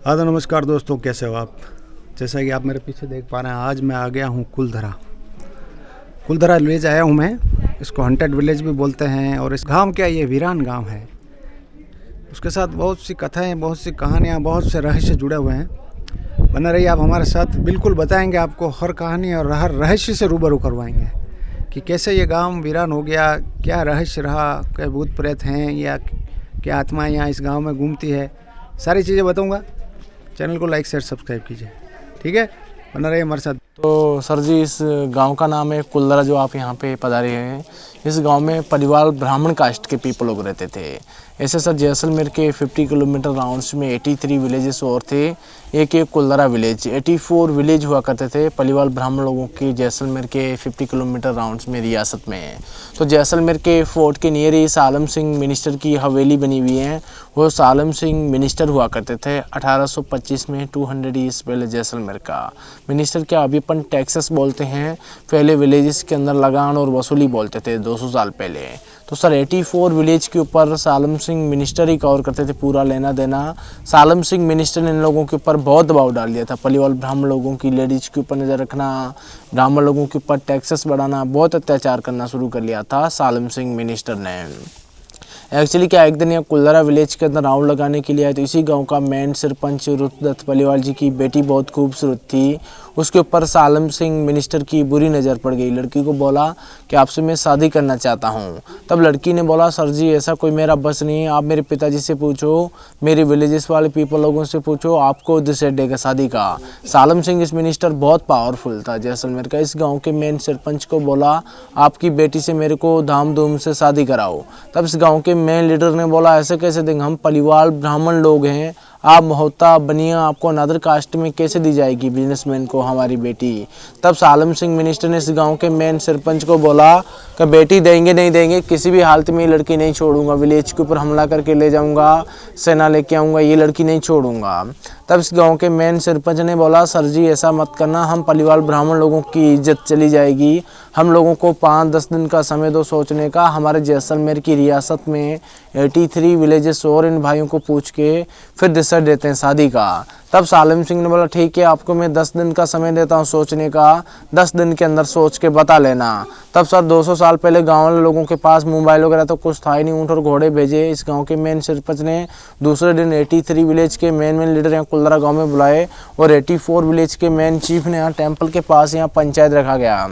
हाँ तो नमस्कार दोस्तों, कैसे हो आप। जैसा कि आप मेरे पीछे देख पा रहे हैं, आज मैं आ गया हूँ कुलधरा विलेज आया हूँ मैं। इसको हंटेड विलेज भी बोलते हैं। और इस गांव क्या, ये वीरान गांव है। उसके साथ बहुत सी कथाएं, बहुत सी कहानियाँ, बहुत से रहस्य जुड़े हुए हैं। बना रहिए आप हमारे साथ, बिल्कुल बताएंगे आपको हर कहानी और हर रहस्य से रूबरू करवाएंगे कि कैसे ये गांव वीरान हो गया, क्या रहस्य रहा, क्या भूत प्रेत हैं या क्या आत्माएं यहाँ इस गांव में घूमती है, सारी चीज़ें बताऊंगा। चैनल को लाइक शेयर सब्सक्राइब कीजिए, ठीक है। बना रहिए हमारे साथ। तो सर जी, इस गांव का नाम है कुलधरा, जो आप यहाँ पे पधारे हैं। इस गांव में परिवार ब्राह्मण कास्ट के पीपल लोग रहते थे। ऐसे सर जैसलमेर के 50 किलोमीटर राउंड्स में 83 विलेजेस और थे। एक कुलधरा विलेज, 84 विलेज हुआ करते थे परिवार ब्राह्मण लोगों की जैसलमेर के 50 किलोमीटर राउंड्स में रियासत में। तो जैसलमेर के फोर्ट के नियर ही सालम सिंह मिनिस्टर की हवेली बनी हुई है। वो सालम सिंह मिनिस्टर हुआ करते थे 1825 में, 200 ईयर्स पहले जैसलमेर का मिनिस्टर। क्या अभी अपन टैक्सेस बोलते हैं, पहले विलेजेस के अंदर लगान और वसूली बोलते थे 200 साल पहले। तो सर 84 विलेज के ऊपर सालम सिंह मिनिस्टर ही कवर करते थे पूरा लेना देना। सालम सिंह मिनिस्टर ने इन लोगों के ऊपर बहुत दबाव डाल दिया था। परिवार ब्राह्मण लोगों की लेडीज के ऊपर नज़र रखना, ब्राह्मण लोगों के ऊपर टैक्सेस बढ़ाना, बहुत अत्याचार करना शुरू कर लिया था सालम सिंह मिनिस्टर ने। एक्चुअली क्या, एक दिन यहाँ कुलधरा विलेज के अंदर राउंड लगाने के लिए आए। तो इसी गांव का मेन सरपंच रुतदत्त पलीवाल जी की बेटी बहुत खूबसूरत थी। उसके ऊपर सालम सिंह मिनिस्टर की बुरी नज़र पड़ गई। लड़की को बोला कि आपसे मैं शादी करना चाहता हूँ। तब लड़की ने बोला, सर जी ऐसा कोई मेरा बस नहीं है, आप मेरे पिताजी से पूछो, मेरे विलेजेस वाले पीपल लोगों से पूछो, आपको डिसाइड देगा शादी का। सालम सिंह इस मिनिस्टर बहुत पावरफुल था जैसलमेर का। इस गाँव के मेन सरपंच को बोला, आपकी बेटी से मेरे को धाम धूम से शादी कराओ। तब इस गाँव के मेन लीडर ने बोला, ऐसे कैसे देंगे, हम परिवार ब्राह्मण लोग हैं, आप मोहता बनिया, आपको अनदर कास्ट में कैसे दी जाएगी बिजनेसमैन को हमारी बेटी। तब सालम सिंह मिनिस्टर ने इस गांव के मेन सरपंच को बोला कि बेटी देंगे नहीं देंगे, किसी भी हालत में ये लड़की नहीं छोड़ूंगा, विलेज के ऊपर हमला करके ले जाऊंगा, सेना लेके आऊँगा, ये लड़की नहीं छोड़ूंगा। तब इस गांव के मेन सरपंच ने बोला, सर जी ऐसा मत करना, हम परिवार ब्राह्मण लोगों की इज्जत चली जाएगी, हम लोगों को 5-10 दिन का समय दो सोचने का। हमारे जैसलमेर की रियासत में 83 विलेजेस और इन भाइयों को पूछ के फिर डिसाइड देते हैं शादी का। तब सालम सिंह ने बोला, ठीक है, आपको मैं 10 दिन का समय देता हूँ सोचने का, 10 दिन के अंदर सोच के बता लेना। तब सर 200 साल पहले गांव वाले लोगों के पास मोबाइल वगैरह तो कुछ था ही नहीं, ऊँट और घोड़े भेजे। इस गांव के मेन सरपंच ने दूसरे दिन 83 विलेज के मेन लीडर यहाँ कुलधरा गाँव में बुलाए और 84 विलेज के मेन चीफ ने यहाँ टेम्पल के पास यहाँ पंचायत रखा गया।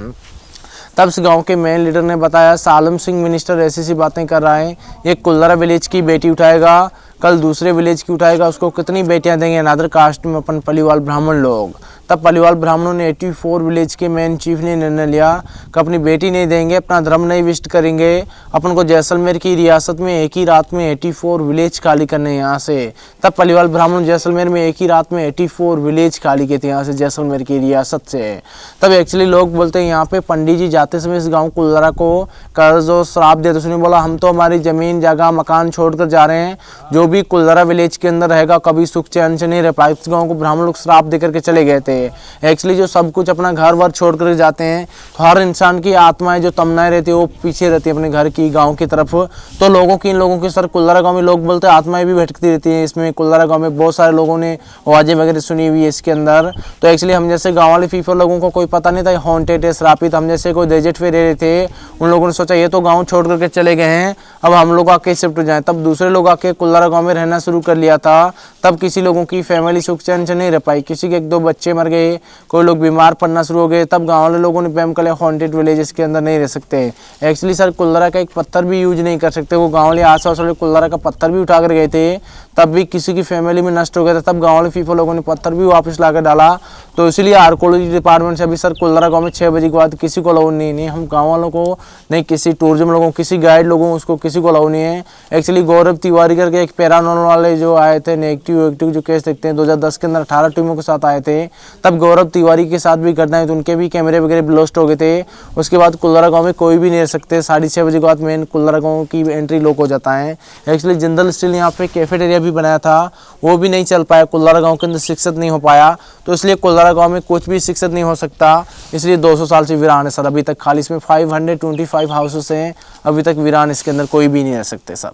तब इस गांव के मेन लीडर ने बताया, सालम सिंह मिनिस्टर ऐसी सी बातें कर रहा है, ये कुलधरा विलेज की बेटी उठाएगा, कल दूसरे विलेज की उठाएगा, उसको कितनी बेटियां देंगे अनदर कास्ट में अपन पलीवाल ब्राह्मण लोग। तब पलीवाल ब्राह्मणों ने 84 विलेज के मेन चीफ ने निर्णय लिया कि अपनी बेटी नहीं देंगे, अपना धर्म नहीं विष्ट करेंगे, अपन को जैसलमेर की रियासत में एक ही रात में 84 विलेज खाली करने यहाँ से। तब पलीवाल ब्राह्मण जैसलमेर में एक ही रात में 84 विलेज खाली किए थे यहाँ से, जैसलमेर की रियासत से। तब एक्चुअली लोग बोलते हैं यहाँ पे पंडित जी जाते समय इस गाँव कुलधरा को कर्ज और श्राप दिया। तो उसने बोला, हम तो हमारी जमीन जगह मकान छोड़कर जा रहे हैं, जो भी कुलधरा विलेज के अंदर रहेगा कभी सुख चैन से नहीं रह पाए। इस गाँव को ब्राह्मण लोग श्राप देकर के चले गए थे। एक्चुअली जो सब कुछ अपना घर वर छोड़ कर जाते हैं, तो हर इंसान की आत्माएं जो तमन्नाएं रहती है वो पीछे रहती है अपने घर की, गांव की तरफ। तो लोगों की, इन लोगों की सर कुलधरा गांव में लोग बोलते हैं आत्माएं भी भटकती रहती हैं। इसमें कुलधरा गांव में बहुत सारे लोगों ने आवाजें वगैरह सुनी हुई है इसके अंदर। तो एक्चुअली हम जैसे गाँव वाले पीपल लोगों को कोई पता नहीं था हॉन्टेड है, श्रापित। हम जैसे कोई डेजर्ट पे रह रहे थे, उन लोगों ने सोचा ये तो गाँव छोड़ करके चले गए हैं, अब हम लोग आके शिफ्ट हो जाएं। तब दूसरे लोग आके कुलधरा गाँव में रहना शुरू कर लिया था। तब किसी लोगों की फैमिली सुख चैन से नहीं रह पाई, किसी के 1-2 बच्चे मर गए, कोई लोग बीमार पड़ना शुरू हो गए। तब गांव वाले लोगों ने प्रेम कर लिया हॉन्टेड विलेजेस के अंदर नहीं रह सकते। एक्चुअली सर कुलधरा का एक पत्थर भी यूज नहीं कर सकते। वो गांव वाले आस-पास वाले कुलधरा का पत्थर भी उठा कर गए थे, तब भी किसी की फैमिली में नष्ट हो गया था। तब गांव वाले पीपल लोगों ने पत्थर भी वापस ला कर डाला। तो इसीलिए आर्कोलॉजी डिपार्टमेंट से अभी सर कुलधरा गाँव में 6 बजे के बाद किसी को अलाउ नहीं, हम गाँव वालों को नहीं, किसी टूरिज्म लोगों, किसी गाइड लोगों, उसको किसी को अलाउ नहीं है। एक्चुअली गौरव तिवारी करके एक पैरानॉर्मल वाले जो आए थे, नेगेटिव जो केस देखते हैं, 2010 के अंदर 18 टीमों के साथ आए थे। तब गौरव तिवारी के साथ भी घटनाएं, तो उनके भी कैमरे वगैरह लॉस्ट हो गए थे। उसके बाद कुलधरा गांव में कोई भी नहीं रह सकते। 6:30 बजे के बाद मेन कुलधरा गांव की एंट्री लॉक हो जाता है। एक्चुअली जिंदल स्टील यहाँ पे कैफेटेरिया भी बनाया था, वो भी नहीं चल पाया, कुलधरा गांव के अंदर शिक्षित नहीं हो पाया। तो इसलिए कुलधरा गांव में कुछ भी शिक्षित नहीं हो सकता, इसलिए 200 साल से वीरान है सर अभी तक। खाली इसमें 525 हाउसेस हैं, अभी तक वीरान, इसके अंदर कोई भी नहीं रह सकते सर।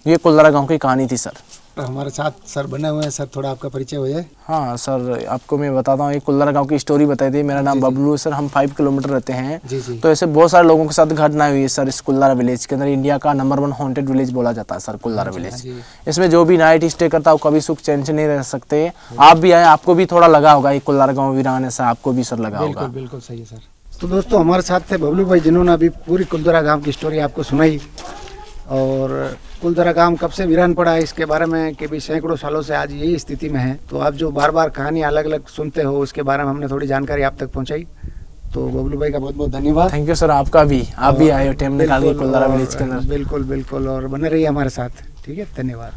ये कुलधरा गांव की कहानी थी सर। डॉक्टर हमारे साथ सर बने हुए हैं। सर थोड़ा आपका परिचय हो जाए। हाँ सर, आपको मैं बताता हूँ, एक कुल्लरा गांव की स्टोरी बताई थी। मेरा नाम बबलू है सर, हम 5 किलोमीटर रहते हैं। जी जी। तो ऐसे बहुत सारे लोगों के साथ घटनाएं हुई है सर। इस कुल्लरा विलेज के अंदर इंडिया का नंबर 1 हॉन्टेड विलेज बोला जाता है सर, कुल्लरा विलेज। इसमें जो भी नाइट स्टे करता है वो कभी सुख चैन से नहीं रह सकते। आप भी आए, आपको भी थोड़ा लगा होगा ये कुल्लरा गाँव वीरान, ऐसा आपको भी सर लगा होगा। बिल्कुल बिल्कुल सही है सर। तो दोस्तों हमारे साथ थे बबलू भाई, जिन्होंने अभी पूरी कुलदरा गांव की स्टोरी आपको सुनाई। और कुलदरा गांव कब से वीरान पड़ा है इसके बारे में कि भी सैकड़ों सालों से आज यही स्थिति में है। तो आप जो बार बार कहानी अलग अलग सुनते हो, उसके बारे में हमने थोड़ी जानकारी आप तक पहुंचाई। तो बबलू भाई का बहुत बहुत धन्यवाद। थैंक यू सर, आपका भी। आप भी आए हो टाइम निकाल के कुल्लरा विलेज के अंदर। बिल्कुल बिल्कुल, और बने रहिए हमारे साथ। ठीक है, धन्यवाद।